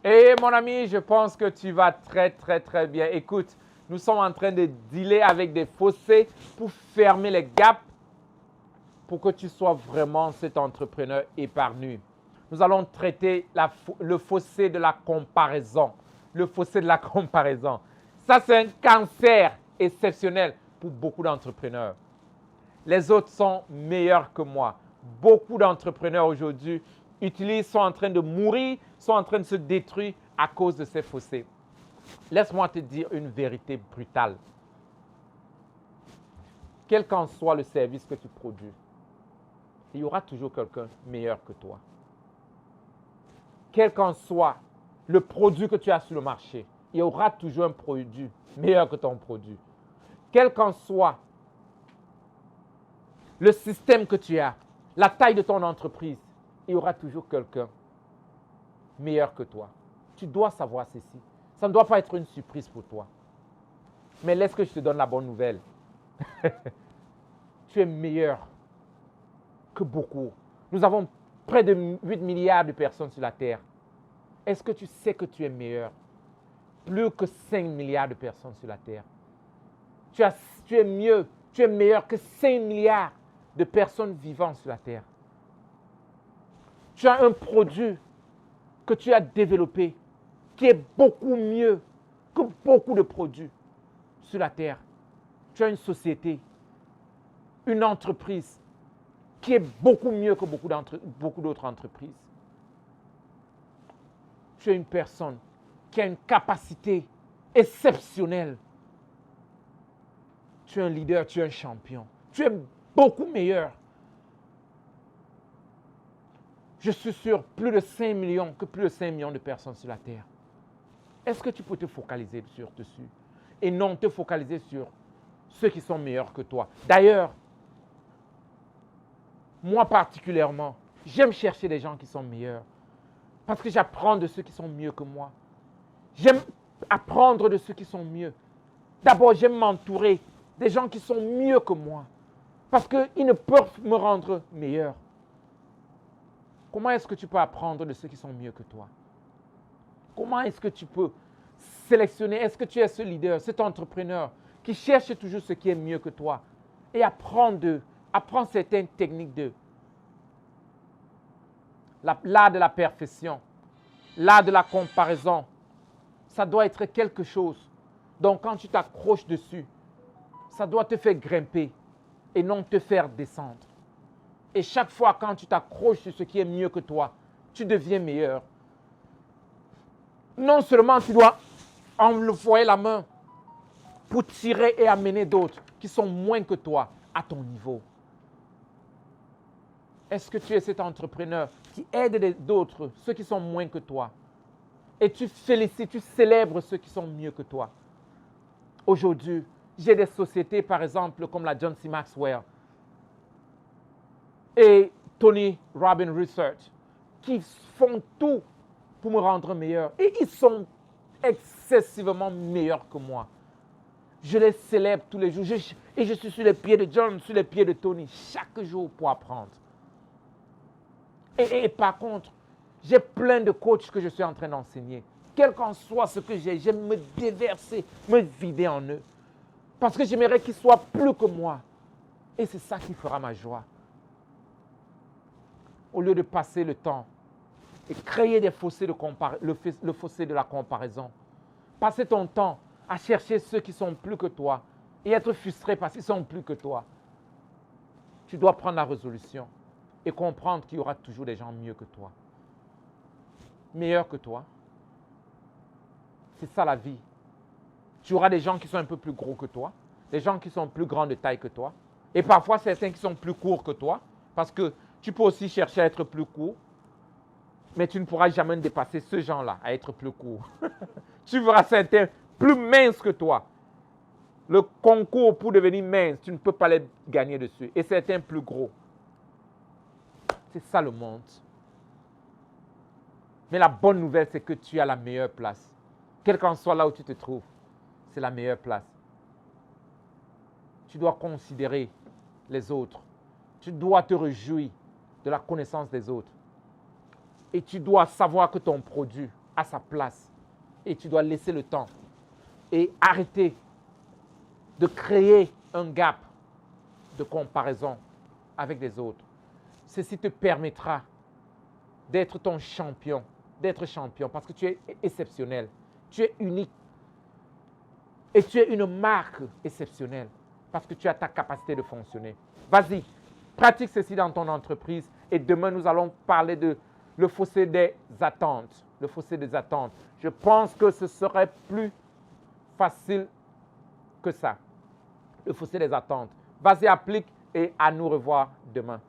Et mon ami, je pense que tu vas très, très, très bien. Écoute, nous sommes en train de dealer avec des fossés pour fermer les gaps pour que tu sois vraiment cet entrepreneur épanoui. Nous allons traiter le fossé de la comparaison. Le fossé de la comparaison. Ça, c'est un cancer exceptionnel pour beaucoup d'entrepreneurs. Les autres sont meilleurs que moi. Beaucoup d'entrepreneurs aujourd'hui sont en train de mourir, sont en train de se détruire à cause de ces fossés. Laisse-moi te dire une vérité brutale. Quel qu'en soit le service que tu produis, il y aura toujours quelqu'un meilleur que toi. Quel qu'en soit le produit que tu as sur le marché, il y aura toujours un produit meilleur que ton produit. Quel qu'en soit le système que tu as, la taille de ton entreprise, il y aura toujours quelqu'un meilleur que toi. Tu dois savoir ceci. Ça ne doit pas être une surprise pour toi. Mais laisse que je te donne la bonne nouvelle. Tu es meilleur que beaucoup. Nous avons près de 8 milliards de personnes sur la Terre. Est-ce que tu sais que tu es meilleur? Plus que 5 milliards de personnes sur la Terre. Tu es mieux, tu es meilleur que 5 milliards de personnes vivant sur la Terre. Tu as un produit que tu as développé qui est beaucoup mieux que beaucoup de produits sur la Terre. Tu as une société, une entreprise qui est beaucoup mieux que beaucoup d'autres entreprises. Tu es une personne qui a une capacité exceptionnelle. Tu es un leader, tu es un champion. Tu es beaucoup meilleur. Je suis sur plus de 5 millions de personnes sur la Terre. Est-ce que tu peux te focaliser dessus et non te focaliser sur ceux qui sont meilleurs que toi? D'ailleurs, moi particulièrement, j'aime chercher des gens qui sont meilleurs parce que j'apprends de ceux qui sont mieux que moi. J'aime apprendre de ceux qui sont mieux. D'abord, j'aime m'entourer des gens qui sont mieux que moi parce qu'ils ne peuvent me rendre meilleur. Comment est-ce que tu peux apprendre de ceux qui sont mieux que toi? Comment est-ce que tu peux sélectionner? Est-ce que tu es ce leader, cet entrepreneur qui cherche toujours ce qui est mieux que toi et apprends certaines techniques d'eux? L'art de la perfection, l'art de la comparaison, ça doit être quelque chose. Donc quand tu t'accroches dessus, ça doit te faire grimper et non te faire descendre. Et chaque fois quand tu t'accroches sur ce qui est mieux que toi, tu deviens meilleur. Non seulement tu dois envoyer la main pour tirer et amener d'autres qui sont moins que toi à ton niveau. Est-ce que tu es cet entrepreneur qui aide d'autres, ceux qui sont moins que toi? Et tu félicites, tu célèbres ceux qui sont mieux que toi. Aujourd'hui, j'ai des sociétés, par exemple, comme la John C. Maxwell et Tony Robbins Research, qui font tout pour me rendre meilleur. Et ils sont excessivement meilleurs que moi. Je les célèbre tous les jours. Et je suis sur les pieds de John, sur les pieds de Tony, chaque jour pour apprendre. Et par contre, j'ai plein de coachs que je suis en train d'enseigner. Quel qu'en soit ce que j'ai, j'aime me déverser, me vider en eux. Parce que j'aimerais qu'ils soient plus que moi. Et c'est ça qui fera ma joie. Au lieu de passer le temps et créer des fossés le fossé de la comparaison. Passer ton temps à chercher ceux qui sont plus que toi et être frustré parce qu'ils sont plus que toi. Tu dois prendre la résolution et comprendre qu'il y aura toujours des gens mieux que toi. Meilleurs que toi. C'est ça la vie. Tu auras des gens qui sont un peu plus gros que toi, des gens qui sont plus grands de taille que toi, et parfois certains qui sont plus courts que toi, parce que tu peux aussi chercher à être plus court, mais tu ne pourras jamais dépasser ce genre-là, à être plus court. Tu verras certains plus minces que toi. Le concours pour devenir mince, tu ne peux pas les gagner dessus. Et certains plus gros. C'est ça le monde. Mais la bonne nouvelle, c'est que tu as la meilleure place. Quel qu'en soit là où tu te trouves, c'est la meilleure place. Tu dois considérer les autres. Tu dois te réjouir de la connaissance des autres. Et tu dois savoir que ton produit à sa place. Et tu dois laisser le temps. Et arrêter de créer un gap de comparaison avec les autres. Ceci te permettra d'être ton champion, d'être champion parce que tu es exceptionnel, tu es unique et tu es une marque exceptionnelle parce que tu as ta capacité de fonctionner. Vas-y, pratique ceci dans ton entreprise et demain nous allons parler de le fossé des attentes. Le fossé des attentes. Je pense que ce serait plus facile que ça. Le fossé des attentes. Vas-y, applique et à nous revoir demain.